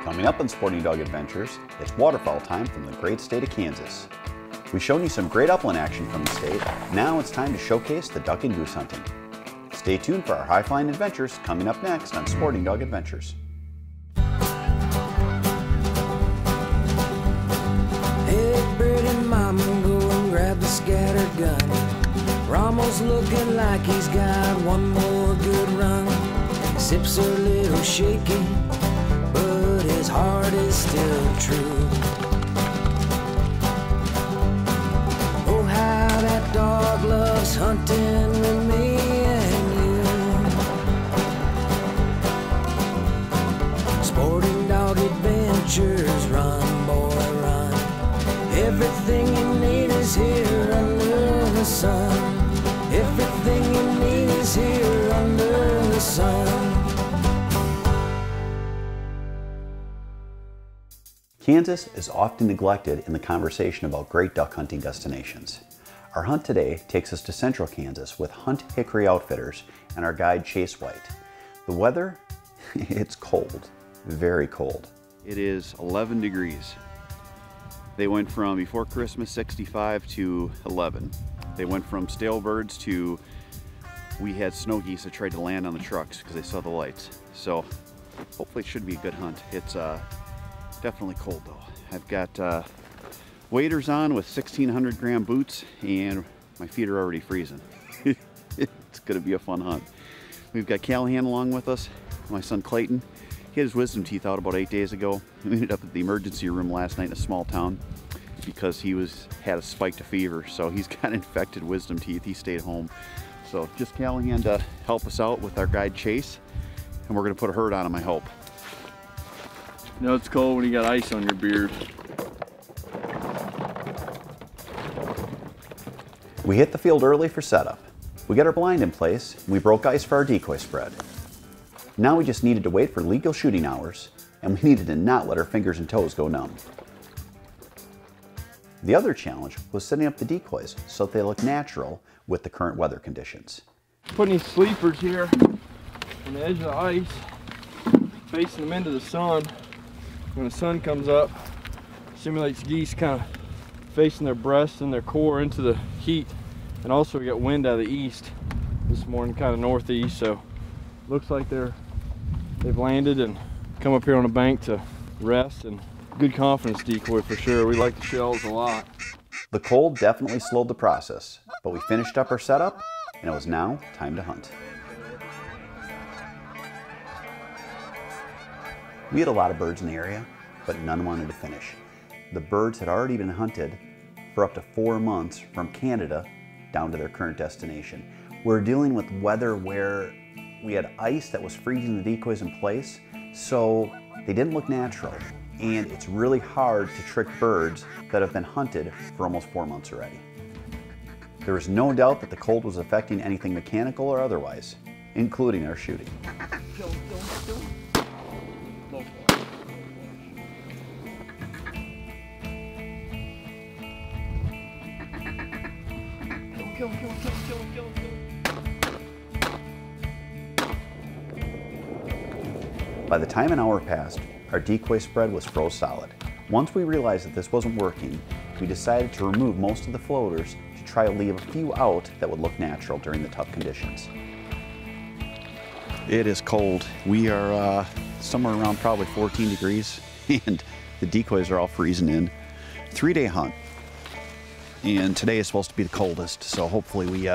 Coming up on Sporting Dog Adventures, it's waterfowl time from the great state of Kansas. We've shown you some great upland action from the state. Now it's time to showcase the duck and goose hunting. Stay tuned for our high-flying adventures coming up next on Sporting Dog Adventures. Hey, Birdie Mama, go and grab the scattergun. Ramos looking like he's got one more good run. Sips a little shaky, but his heart is still true. Oh, how that dog loves hunting with me and you. Sporting Dog Adventures, run, boy, run. Everything you need is here under the sun. Everything you need is here under the sun. Kansas is often neglected in the conversation about great duck hunting destinations. Our hunt today takes us to central Kansas with Hunt Hickory Outfitters and our guide Chase White. The weather, it's cold, very cold. It is 11 degrees. They went from before Christmas 65 to 11. They went from stale birds to, we had snow geese that tried to land on the trucks because they saw the lights. So hopefully it should be a good hunt. It's definitely cold though. I've got waders on with 1,600 gram boots and my feet are already freezing. It's gonna be a fun hunt. We've got Callahan along with us, my son Clayton. He had his wisdom teeth out about 8 days ago. We ended up at the emergency room last night in a small town because he had a spike to fever. So he's got infected wisdom teeth. He stayed home. So just Callahan to help us out with our guide Chase. And we're gonna put a herd on him, I hope. You know it's cold when you got ice on your beard. We hit the field early for setup. We got our blind in place, and we broke ice for our decoy spread. Now we just needed to wait for legal shooting hours, and we needed to not let our fingers and toes go numb. The other challenge was setting up the decoys so that they look natural with the current weather conditions. Putting these sleepers here on the edge of the ice, facing them into the sun. When the sun comes up, simulates geese kind of facing their breasts and their core into the heat. And also we got wind out of the east this morning, kind of northeast, so looks like they've landed and come up here on the bank to rest, and good confidence decoy for sure. We like the shells a lot. The cold definitely slowed the process, but we finished up our setup and it was now time to hunt. We had a lot of birds in the area, but none wanted to finish. The birds had already been hunted for up to 4 months from Canada down to their current destination. We're dealing with weather where we had ice that was freezing the decoys in place, so they didn't look natural. And it's really hard to trick birds that have been hunted for almost 4 months already. There is no doubt that the cold was affecting anything mechanical or otherwise, including our shooting. By the time an hour passed, our decoy spread was froze solid. Once we realized that this wasn't working, we decided to remove most of the floaters to try to leave a few out that would look natural during the tough conditions. It is cold. We are somewhere around probably 14 degrees and the decoys are all freezing in. 3-day hunt. And today is supposed to be the coldest, so hopefully we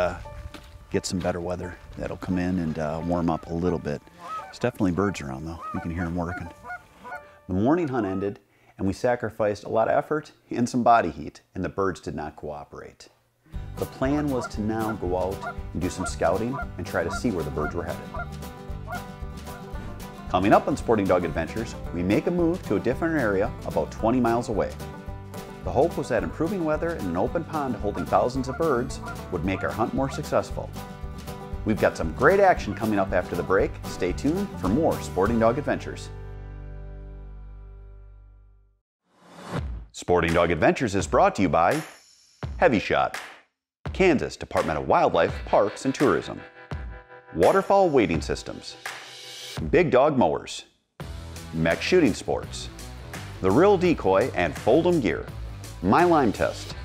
get some better weather that'll come in and warm up a little bit. There's definitely birds around though. You can hear them working. The morning hunt ended and we sacrificed a lot of effort and some body heat, and the birds did not cooperate. The plan was to now go out and do some scouting and try to see where the birds were headed. Coming up on Sporting Dog Adventures, we make a move to a different area about 20 miles away. The hope was that improving weather and an open pond holding thousands of birds would make our hunt more successful. We've got some great action coming up after the break. Stay tuned for more Sporting Dog Adventures. Sporting Dog Adventures is brought to you by Heavy Shot, Kansas Department of Wildlife, Parks and Tourism, Waterfowl Wading Systems, Big Dog Mowers, Mech Shooting Sports, The Real Decoy and Fold'em Gear, My Lime Test,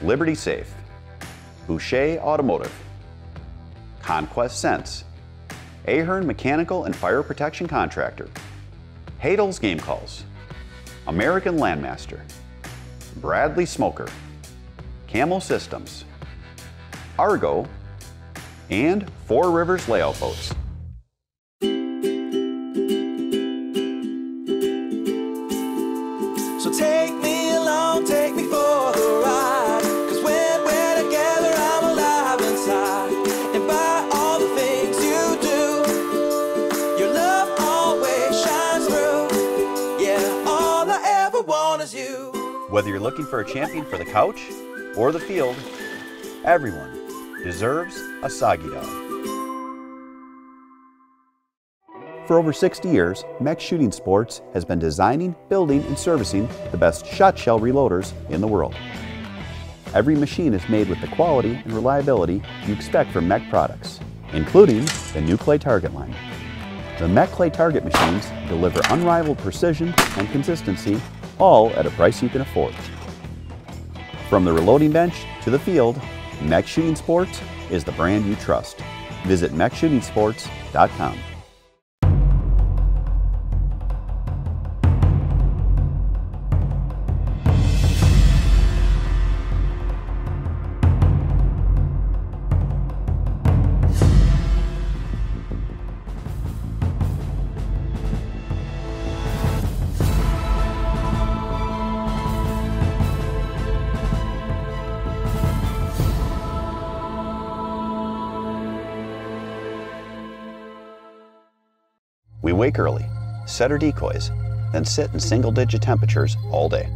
Liberty Safe, Boucher Automotive, Conquest Sense, Ahern Mechanical and Fire Protection Contractor, Hadel's Game Calls, American Landmaster, Bradley Smoker, Camel Systems, Argo, and Four Rivers Layout Boats. So take me along, take me for the ride, 'cause when we're together I'm alive inside, and by all the things you do, your love always shines through. Yeah, all I ever want is you. Whether you're looking for a champion for the couch or the field, everyone deserves a soggy dog. For over 60 years, Mech Shooting Sports has been designing, building, and servicing the best shot shell reloaders in the world. Every machine is made with the quality and reliability you expect from Mech products, including the new clay target line. The Mech clay target machines deliver unrivaled precision and consistency, all at a price you can afford. From the reloading bench to the field, Mech Shooting Sports is the brand you trust. Visit mechshootingsports.com. We wake early, set our decoys, then sit in single-digit temperatures all day.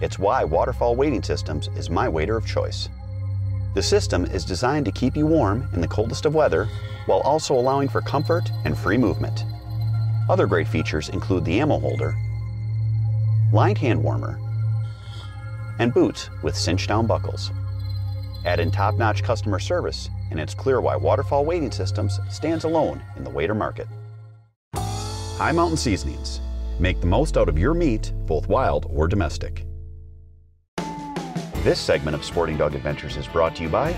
It's why Waterfall Wading Systems is my wader of choice. The system is designed to keep you warm in the coldest of weather while also allowing for comfort and free movement. Other great features include the ammo holder, lined hand warmer, and boots with cinch-down buckles. Add in top-notch customer service, and it's clear why Waterfall Wading Systems stands alone in the wader market. High Mountain Seasonings. Make the most out of your meat, both wild or domestic. This segment of Sporting Dog Adventures is brought to you by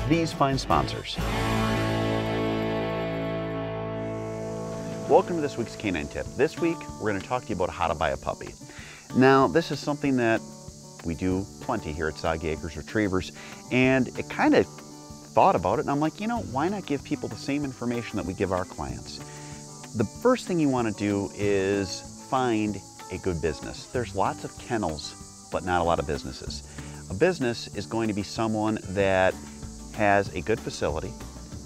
these fine sponsors. Welcome to this week's Canine Tip. This week, we're going to talk to you about how to buy a puppy. Now, this is something that we do plenty here at Soggy Acres Retrievers, and it kind of thought about it, and I'm like, you know, why not give people the same information that we give our clients? The first thing you want to do is find a good business. There's lots of kennels, but not a lot of businesses. A business is going to be someone that has a good facility,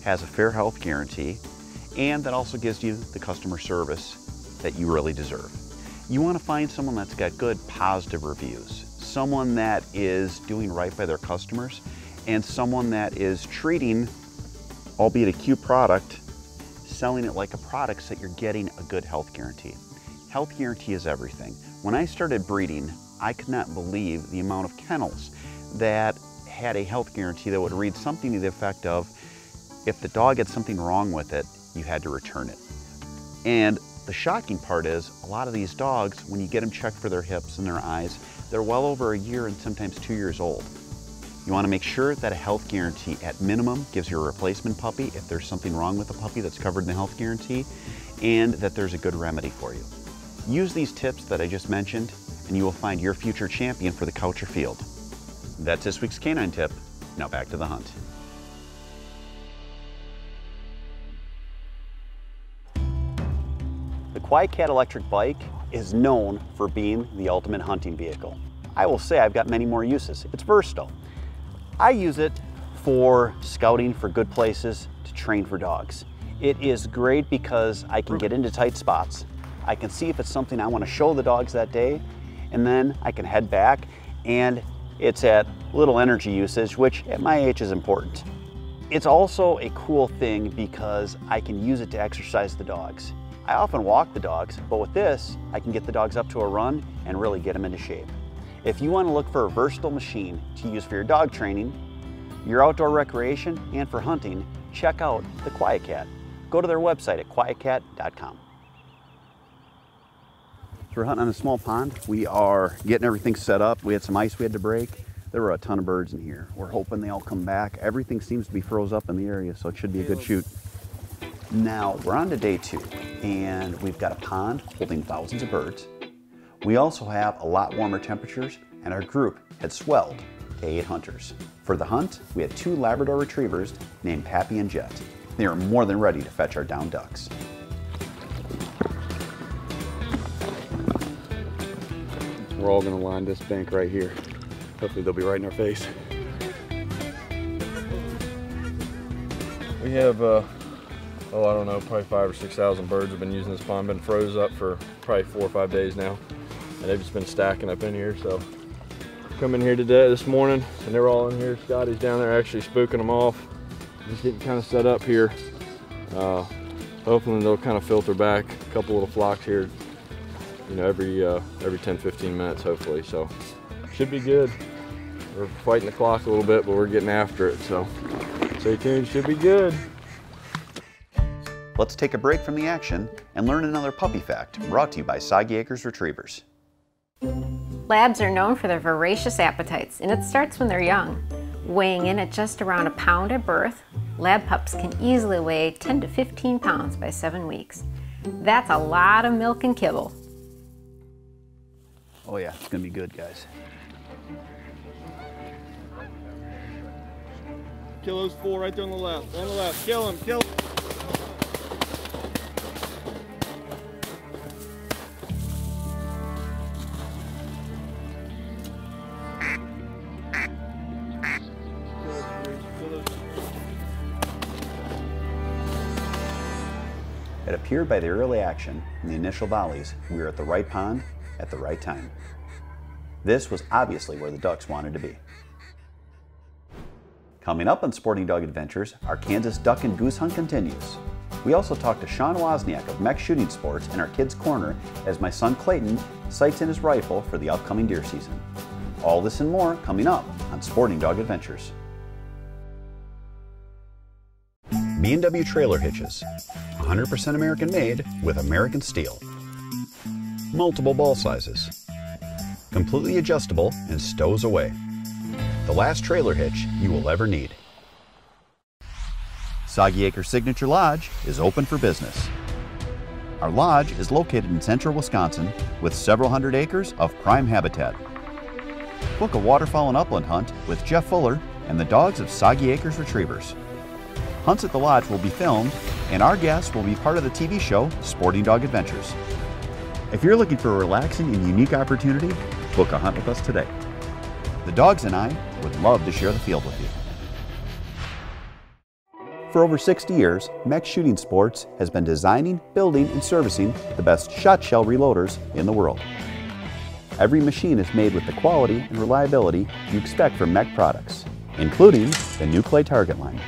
has a fair health guarantee, and that also gives you the customer service that you really deserve. You want to find someone that's got good positive reviews, someone that is doing right by their customers, and someone that is treating, albeit a cute product, selling it like a product so that you're getting a good health guarantee. Health guarantee is everything. When I started breeding, I could not believe the amount of kennels that had a health guarantee that would read something to the effect of, if the dog had something wrong with it, you had to return it. And the shocking part is, a lot of these dogs, when you get them checked for their hips and their eyes, they're well over a year and sometimes 2 years old. You want to make sure that a health guarantee at minimum gives you a replacement puppy if there's something wrong with the puppy that's covered in the health guarantee, and that there's a good remedy for you. Use these tips that I just mentioned and you will find your future champion for the couch or field. That's this week's Canine Tip. Now back to the hunt. The QuietKat electric bike is known for being the ultimate hunting vehicle. I will say I've got many more uses. It's versatile. I use it for scouting for good places to train for dogs. It is great because I can get into tight spots. I can see if it's something I want to show the dogs that day, and then I can head back, and it's at little energy usage, which at my age is important. It's also a cool thing because I can use it to exercise the dogs. I often walk the dogs, but with this, I can get the dogs up to a run and really get them into shape. If you want to look for a versatile machine to use for your dog training, your outdoor recreation, and for hunting, check out the QuietKat. Go to their website at quietkat.com. So we're hunting on a small pond. We are getting everything set up. We had some ice we had to break. There were a ton of birds in here. We're hoping they all come back. Everything seems to be froze up in the area, so it should be a good shoot. Now, we're on to day 2, and we've got a pond holding thousands of birds. We also have a lot warmer temperatures, and our group had swelled to 8 hunters. For the hunt, we had 2 Labrador retrievers named Pappy and Jet. They are more than ready to fetch our downed ducks. We're all gonna line this bank right here. Hopefully they'll be right in our face. We have, I don't know, probably 5,000 or 6,000 birds have been using this pond. Been froze up for probably 4 or 5 days now. And they've just been stacking up in here. So come in here this morning, and they're all in here. Scotty's down there actually spooking them off. Just getting kind of set up here. Hopefully they'll kind of filter back a couple little flocks here, you know, every 10, 15 minutes, hopefully. So should be good. We're fighting the clock a little bit, but we're getting after it. So stay tuned, should be good. Let's take a break from the action and learn another puppy fact brought to you by Soggy Acres Retrievers. Labs are known for their voracious appetites, and it starts when they're young. Weighing in at just around a pound at birth, lab pups can easily weigh 10 to 15 pounds by 7 weeks. That's a lot of milk and kibble. Oh yeah, it's gonna be good, guys. Kill those 4 right there on the left. On the left. Kill them. Kill them. It appeared by the early action and the initial volleys, we were at the right pond at the right time. This was obviously where the ducks wanted to be. Coming up on Sporting Dog Adventures, our Kansas duck and goose hunt continues. We also talked to Sean Wozniak of Mech Shooting Sports in our Kids Corner as my son Clayton sights in his rifle for the upcoming deer season. All this and more coming up on Sporting Dog Adventures. B&W trailer hitches, 100% American made with American steel. Multiple ball sizes, completely adjustable and stows away. The last trailer hitch you will ever need. Soggy Acres Signature Lodge is open for business. Our lodge is located in central Wisconsin with several hundred acres of prime habitat. Book a waterfowl and upland hunt with Jeff Fuller and the dogs of Soggy Acres Retrievers. Hunts at the lodge will be filmed, and our guests will be part of the TV show Sporting Dog Adventures. If you're looking for a relaxing and unique opportunity, book a hunt with us today. The dogs and I would love to share the field with you. For over 60 years, Mech Shooting Sports has been designing, building, and servicing the best shot shell reloaders in the world. Every machine is made with the quality and reliability you expect from Mech products, including the new clay target line.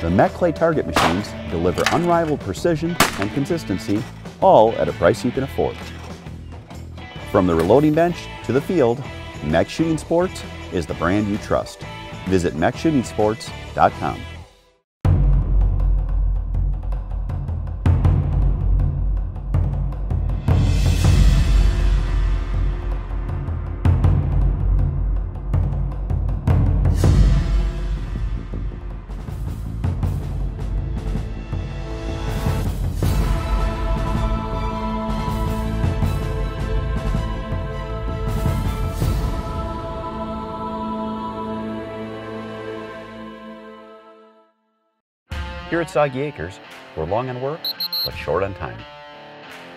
The Mech clay target machines deliver unrivaled precision and consistency, all at a price you can afford. From the reloading bench to the field, Mech Shooting Sports is the brand you trust. Visit mechshootingsports.com. Here at Soggy Acres, we're long on work, but short on time.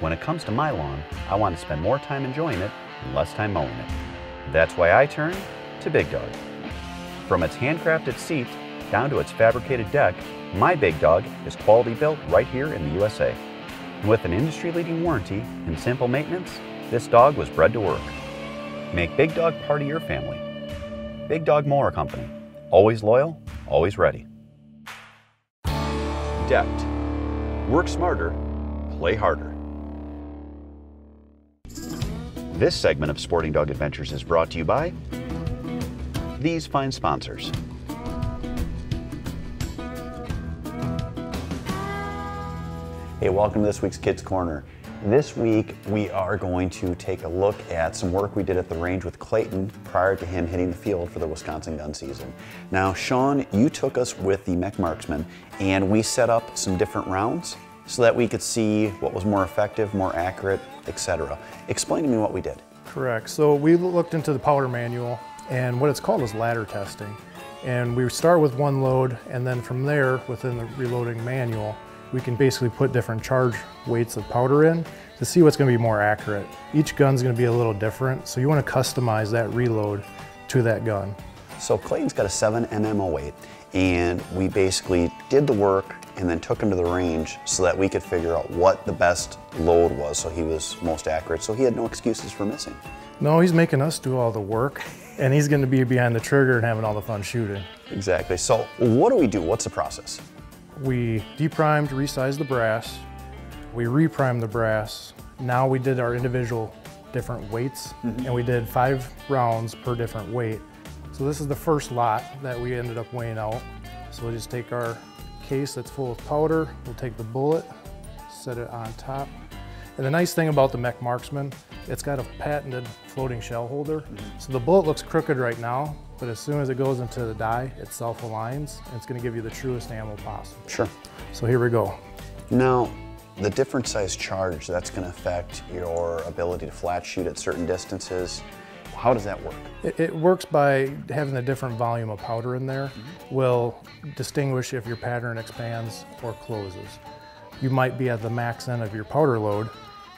When it comes to my lawn, I want to spend more time enjoying it and less time mowing it. That's why I turn to Big Dog. From its handcrafted seat down to its fabricated deck, my Big Dog is quality built right here in the USA. And with an industry-leading warranty and simple maintenance, this dog was bred to work. Make Big Dog part of your family. Big Dog Mower Company. Always loyal, always ready. Decked. Work smarter, play harder. This segment of Sporting Dog Adventures is brought to you by these fine sponsors. Hey, welcome to this week's Kids Corner. This week, we are going to take a look at some work we did at the range with Clayton prior to him hitting the field for the Wisconsin gun season. Now, Sean, you took us with the Mech Marksman, and we set up some different rounds so that we could see what was more effective, more accurate, etc. Explain to me what we did. Correct. So we looked into the powder manual, and what it's called is ladder testing. And we start with one load, and then from there, within the reloading manual, we can basically put different charge weights of powder in to see what's going to be more accurate. Each gun's going to be a little different, so you want to customize that reload to that gun. So Clayton's got a 7 mm 08, and we basically did the work and then took him to the range so that we could figure out what the best load was so he was most accurate, so he had no excuses for missing. No, he's making us do all the work, and he's going to be behind the trigger and having all the fun shooting. Exactly. So what do we do? What's the process? We deprimed, resized the brass. We reprimed the brass. Now we did our individual different weights, and we did 5 rounds per different weight. So this is the first lot that we ended up weighing out. So we'll just take our case that's full of powder, we'll take the bullet, set it on top. And the nice thing about the Mech Marksman, it's got a patented floating shell holder. So the bullet looks crooked right now, but as soon as it goes into the die, it self-aligns, and it's gonna give you the truest ammo possible. Sure. So here we go. Now, the different size charge, that's gonna affect your ability to flat shoot at certain distances. How does that work? It works by having a different volume of powder in there will distinguish if your pattern expands or closes. You might be at the max end of your powder load,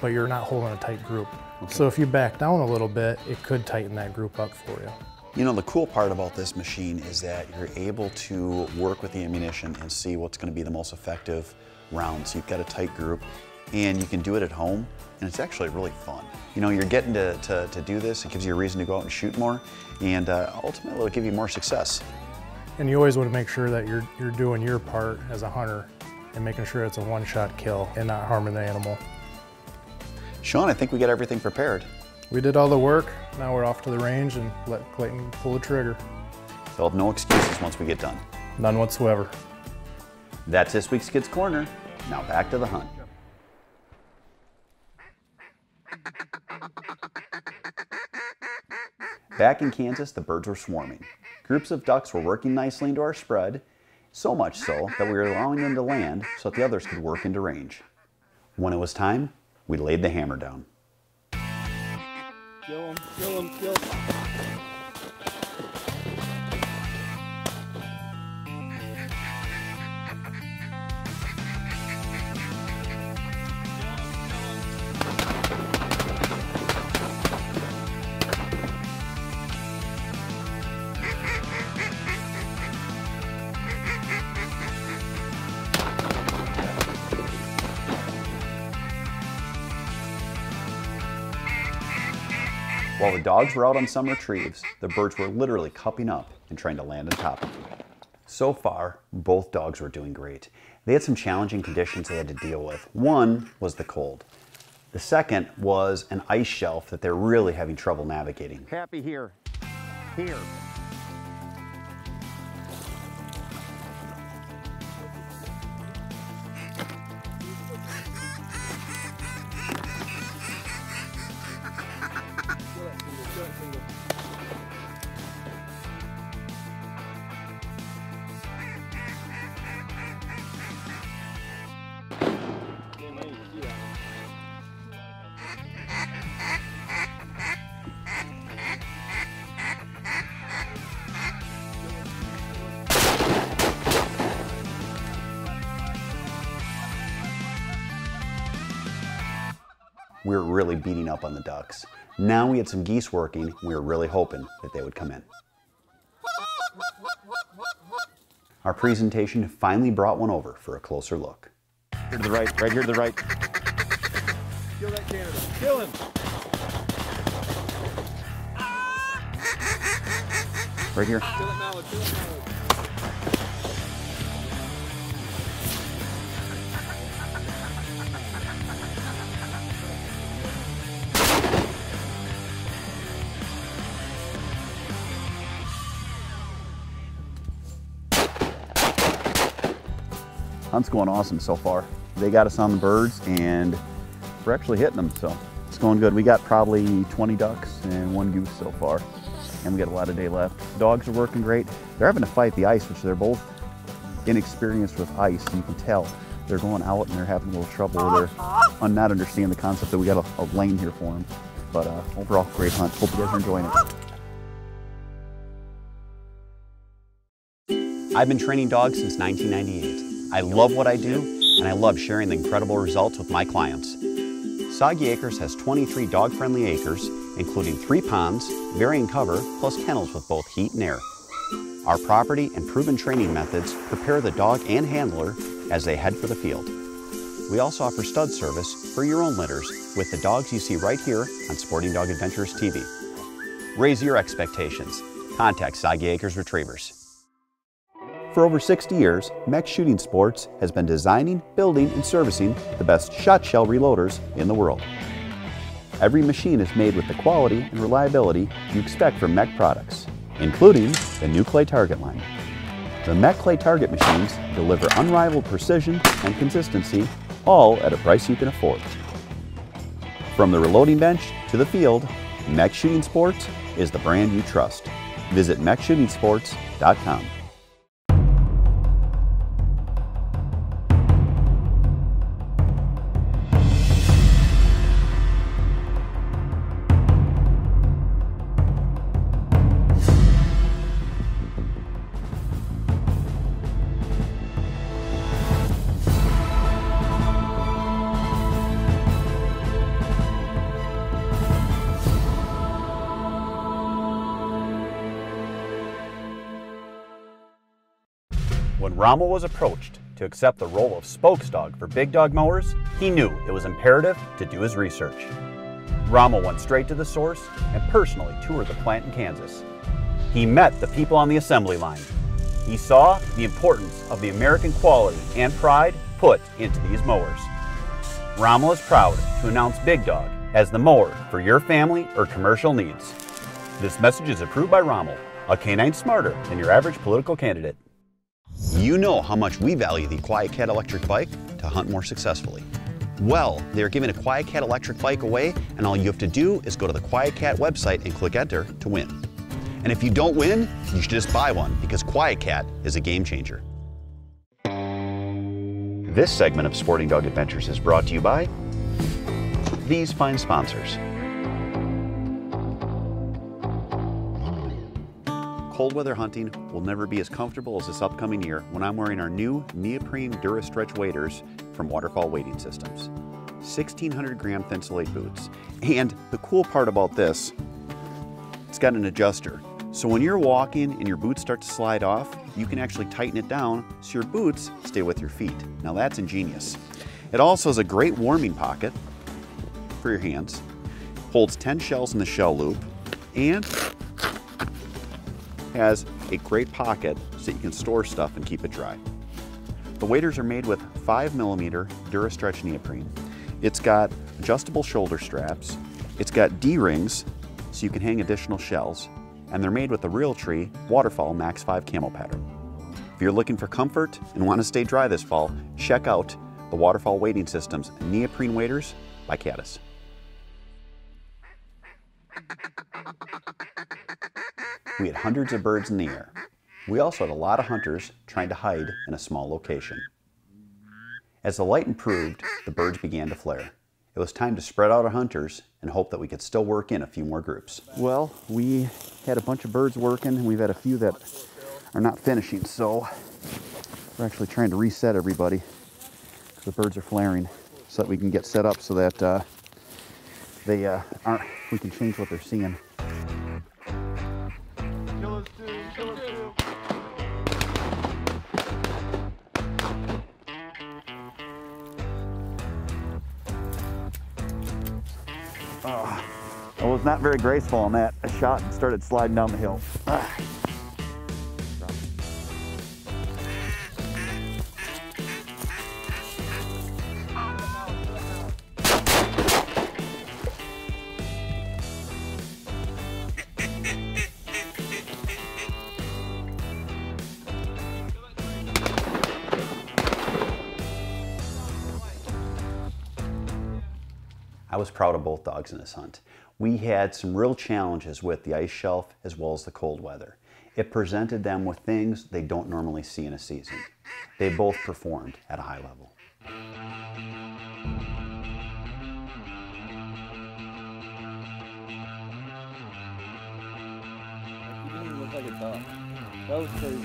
but you're not holding a tight group. Okay. So if you back down a little bit, it could tighten that group up for you. You know, the cool part about this machine is that you're able to work with the ammunition and see what's going to be the most effective rounds. You've got a tight group, and you can do it at home, and it's actually really fun. You know, you're getting to do this. It gives you a reason to go out and shoot more, and ultimately it'll give you more success. And you always want to make sure that you're doing your part as a hunter and making sure it's a one-shot kill and not harming the animal. Sean, I think we got everything prepared. We did all the work. Now we're off to the range and let Clayton pull the trigger. They'll have no excuses once we get done. None whatsoever. That's this week's Kids Corner. Now back to the hunt. Back in Kansas, the birds were swarming. Groups of ducks were working nicely into our spread, so much so that we were allowing them to land so that the others could work into range. When it was time, we laid the hammer down. Kill him, kill him, kill him. While the dogs were out on some retrieves, the birds were literally cupping up and trying to land on top of them. So far, both dogs were doing great. They had some challenging conditions they had to deal with. One was the cold. The second was an ice shelf that they're really having trouble navigating. Happy here. Here. We were really beating up on the ducks. Now we had some geese working, we were really hoping that they would come in. Our presentation finally brought one over for a closer look. Here to the right, right here to the right. Kill that Canada. Kill him. Right here. Kill that mallard. Kill that mallard. Hunt's going awesome so far. They got us on the birds, and we're actually hitting them, so it's going good. We got probably 20 ducks and 1 goose so far, and we got a lot of day left. Dogs are working great. They're having to fight the ice, which they're both inexperienced with ice, and you can tell they're going out and they're having a little trouble. They're not understanding the concept that we got a lane here for them. But overall, great hunt. Hope you guys are enjoying it. I've been training dogs since 1998. I love what I do, and I love sharing the incredible results with my clients. Soggy Acres has 23 dog-friendly acres, including 3 ponds, varying cover, plus kennels with both heat and air. Our property and proven training methods prepare the dog and handler as they head for the field. We also offer stud service for your own litters with the dogs you see right here on Sporting Dog Adventures TV. Raise your expectations. Contact Soggy Acres Retrievers. For over 60 years, Mech Shooting Sports has been designing, building, and servicing the best shot shell reloaders in the world. Every machine is made with the quality and reliability you expect from Mech products, including the new clay target line. The Mech clay target machines deliver unrivaled precision and consistency, all at a price you can afford. From the reloading bench to the field, Mech Shooting Sports is the brand you trust. Visit mechshootingsports.com. When Rommel was approached to accept the role of spokesdog for big dog mowers, he knew it was imperative to do his research. Rommel went straight to the source and personally toured the plant in Kansas. He met the people on the assembly line. He saw the importance of the American quality and pride put into these mowers. Rommel is proud to announce Big Dog as the mower for your family or commercial needs. This message is approved by Rommel, a canine smarter than your average political candidate. You know how much we value the QuietKat electric bike to hunt more successfully. Well, they're giving a QuietKat electric bike away, and all you have to do is go to the QuietKat website and click enter to win. And if you don't win, you should just buy one, because QuietKat is a game changer. This segment of Sporting Dog Adventures is brought to you by these fine sponsors. Cold weather hunting will never be as comfortable as this upcoming year when I'm wearing our new neoprene DuraStretch waders from Waterfall Wading Systems. 1,600 gram Thinsulate boots. And the cool part about this, it's got an adjuster. So when you're walking and your boots start to slide off, you can actually tighten it down so your boots stay with your feet. Now that's ingenious. It also has a great warming pocket for your hands, holds 10 shells in the shell loop, and has a great pocket so that you can store stuff and keep it dry. The waders are made with 5mm DuraStretch neoprene. It's got adjustable shoulder straps. It's got D-rings so you can hang additional shells. And they're made with the Realtree Waterfall Max 5 camo pattern. If you're looking for comfort and want to stay dry this fall, check out the Waterfall Wading Systems neoprene waders by Caddis. We had hundreds of birds in the air. We also had a lot of hunters trying to hide in a small location. As the light improved, the birds began to flare. It was time to spread out our hunters and hope that we could still work in a few more groups. Well, we had a bunch of birds working, and we've had a few that are not finishing, so we're actually trying to reset everybody because the birds are flaring so that we can get set up so that we can change what they're seeing. I was not very graceful on that. I shot and started sliding down the hill. was proud of both dogs in this hunt. We had some real challenges with the ice shelf as well as the cold weather. It presented them with things they don't normally see in a season. They both performed at a high level. You didn't even look like a dog. That was crazy.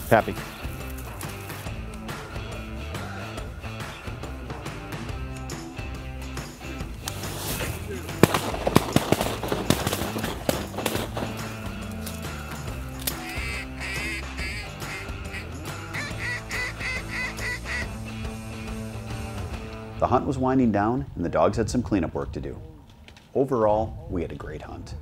Pappy. The hunt was winding down and the dogs had some cleanup work to do. Overall, we had a great hunt.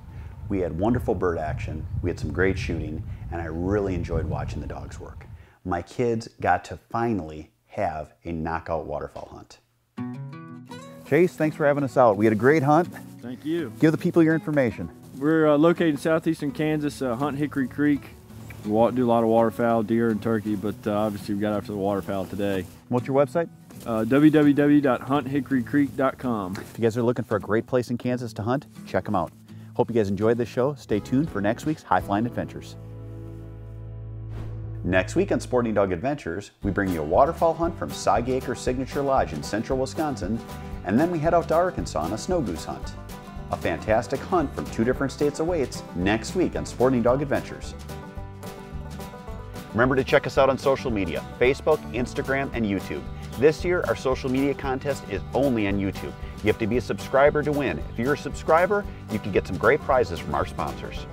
We had wonderful bird action, we had some great shooting, and I really enjoyed watching the dogs work. My kids got to finally have a knockout waterfowl hunt. Chase, thanks for having us out. We had a great hunt. Thank you. Give the people your information. We're located in southeastern Kansas, Hunt Hickory Creek. We do a lot of waterfowl, deer, and turkey, but obviously we got after the waterfowl today. What's your website? www.hunthickorycreek.com. If you guys are looking for a great place in Kansas to hunt, check them out. Hope you guys enjoyed this show. Stay tuned for next week's High Flying Adventures. Next week on Sporting Dog Adventures, we bring you a waterfowl hunt from Soggy Acre Signature Lodge in central Wisconsin, and then we head out to Arkansas on a snow goose hunt. A fantastic hunt from 2 different states awaits next week on Sporting Dog Adventures. Remember to check us out on social media, Facebook, Instagram, and YouTube. This year, our social media contest is only on YouTube. You have to be a subscriber to win. If you're a subscriber, you can get some great prizes from our sponsors.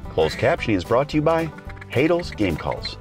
Closed captioning is brought to you by Hadel's Game Calls.